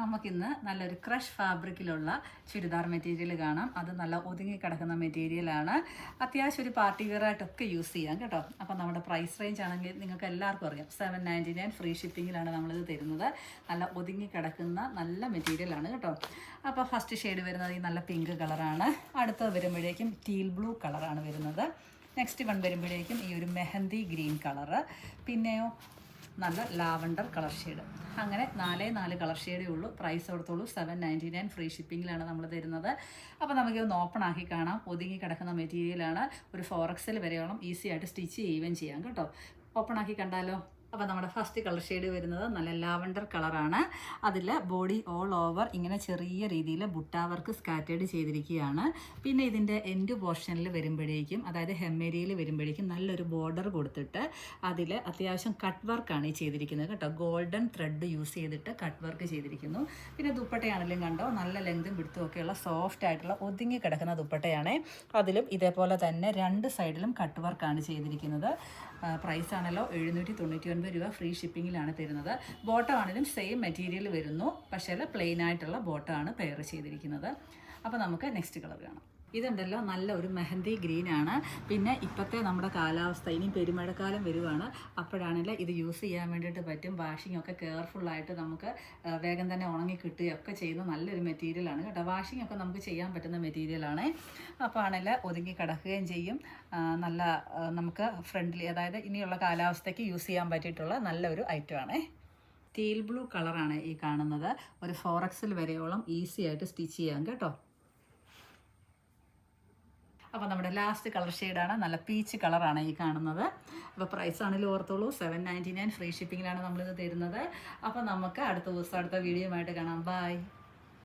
നമുക്കിന്ന് നല്ലൊരു crush ഫാബ്രിക്കിലുള്ള churidar material കാണാം. അത് നല്ല ഒതുങ്ങി കിടക്കുന്ന മെറ്റീരിയലാണ്. അത്യാവശ്യം ഒരു പാർട്ടി വെയർ ആയിട്ടൊക്കെ യൂസ് ചെയ്യാം കേട്ടോ. അപ്പോൾ നമ്മുടെ പ്രൈസ് റേഞ്ച് ആണെങ്കിൽ നിങ്ങൾക്ക് എല്ലാവർക്കും അറിയാം, 799 ഫ്രീ ഷിപ്പിങ്ങിലാണ് നമ്മളിത് തരുന്നത്. നല്ല ഒതുങ്ങി കിടക്കുന്ന നല്ല മെറ്റീരിയലാണ് കേട്ടോ. അപ്പോൾ ഫസ്റ്റ് ഷെയ്ഡ് വരുന്നത് ഈ നല്ല പിങ്ക് കളറാണ്. അടുത്തത് വരുമ്പോഴേക്കും ടീൽ ബ്ലൂ കളറാണ് വരുന്നത്. നെക്സ്റ്റ് വൺ വരുമ്പോഴേക്കും ഈ ഒരു മെഹന്തി ഗ്രീൻ കളറ്, പിന്നെയോ നല്ല ലാവണ്ടർ കളർ ഷെയ്ഡ്. അങ്ങനെ 4 കളർ ഷെയ്ഡേ ഉള്ളൂ. പ്രൈസ് കൊടുത്തോളൂ 799 ഫ്രീ ഷിപ്പിങ്ങിലാണ് നമ്മൾ തരുന്നത്. അപ്പോൾ നമുക്കിതൊന്ന് ഓപ്പൺ ആക്കി കാണാം. ഒതുങ്ങി കിടക്കുന്ന മെറ്റീരിയലാണ്. ഒരു 4XL വരെയോളം ഈസി ആയിട്ട് സ്റ്റിച്ച് ചെയ്യുകയും ചെയ്യാം കേട്ടോ. ഓപ്പൺ ആക്കി കണ്ടാലോ. അപ്പോൾ നമ്മുടെ ഫസ്റ്റ് കളർ ഷെയ്ഡ് വരുന്നത് നല്ല ലാവണ്ടർ കളറാണ്. അതിൽ ബോഡി ഓൾ ഓവർ ഇങ്ങനെ ചെറിയ രീതിയിൽ ബുട്ടാ വർക്ക് സ്കാറ്റേഡ് ചെയ്തിരിക്കുകയാണ്. പിന്നെ ഇതിൻ്റെ എൻഡ് പോർഷനിൽ വരുമ്പോഴേക്കും, അതായത് ഹെമ്മേരിയയിൽ വരുമ്പോഴേക്കും നല്ലൊരു ബോർഡർ കൊടുത്തിട്ട് അതിൽ അത്യാവശ്യം കട്ട് വർക്കാണ് ഈ ചെയ്തിരിക്കുന്നത് കേട്ടോ. ഗോൾഡൻ ത്രെഡ് യൂസ് ചെയ്തിട്ട് കട്ട് വർക്ക് ചെയ്തിരിക്കുന്നു. പിന്നെ ദുപ്പട്ടയാണെങ്കിലും കണ്ടോ, നല്ല ലെങ്തും വിടുത്തും ഒക്കെയുള്ള സോഫ്റ്റ് ആയിട്ടുള്ള ഒതുങ്ങി കിടക്കുന്ന ദുപ്പട്ടയാണ്. അതിലും ഇതേപോലെ തന്നെ രണ്ട് സൈഡിലും കട്ട് വർക്കാണ് ചെയ്തിരിക്കുന്നത്. പ്രൈസ് ആണല്ലോ 799 രൂപ ഫ്രീ ഷിപ്പിങ്ങിലാണ് തരുന്നത്. ബോട്ടം ആണെങ്കിലും സെയിം മെറ്റീരിയൽ വരുന്നു, പക്ഷേ പ്ലെയിൻ ആയിട്ടുള്ള ബോട്ടമാണ് പെയർ ചെയ്തിരിക്കുന്നത്. അപ്പോൾ നമുക്ക് നെക്സ്റ്റ് കളർ കാണാം. ഇതുണ്ടല്ലോ നല്ല ഒരു മെഹന്തി ഗ്രീനാണ്. പിന്നെ ഇപ്പോഴത്തെ നമ്മുടെ കാലാവസ്ഥ, ഇനി പെരുമഴക്കാലം വരുവാണ്. അപ്പോഴാണെങ്കിൽ ഇത് യൂസ് ചെയ്യാൻ വേണ്ടിയിട്ട് പറ്റും. വാഷിംഗ് ഒക്കെ കെയർഫുള്ളായിട്ട് നമുക്ക് വേഗം തന്നെ ഉണങ്ങി കിട്ടുകയൊക്കെ ചെയ്യുന്ന നല്ലൊരു മെറ്റീരിയലാണ് കേട്ടോ. വാഷിംഗ് ഒക്കെ നമുക്ക് ചെയ്യാൻ പറ്റുന്ന മെറ്റീരിയലാണ്. അപ്പോൾ ആണെങ്കിൽ ഒതുങ്ങി കിടക്കുകയും ചെയ്യും. നല്ല നമുക്ക് ഫ്രണ്ട്ലി, അതായത് ഇനിയുള്ള കാലാവസ്ഥയ്ക്ക് യൂസ് ചെയ്യാൻ പറ്റിയിട്ടുള്ള നല്ലൊരു ഐറ്റമാണ്. ടീൽ ബ്ലൂ കളറാണ് ഈ കാണുന്നത്. ഒരു 4XL വരെയോളം ഈസി ആയിട്ട് സ്റ്റിച്ച് ചെയ്യാം കേട്ടോ. അപ്പോൾ നമ്മുടെ ലാസ്റ്റ് കളർ ഷെയ്ഡാണ് നല്ല പീച്ച് കളറാണ് ഈ കാണുന്നത്. അപ്പോൾ പ്രൈസ് ആണെങ്കിലും ഓർത്തോളൂ 799 ഫ്രീ ഷിപ്പിങ്ങിലാണ് നമ്മളിത് തരുന്നത്. അപ്പോൾ നമുക്ക് അടുത്ത ദിവസം അടുത്ത വീഡിയോ ആയിട്ട് കാണാം. ബൈ.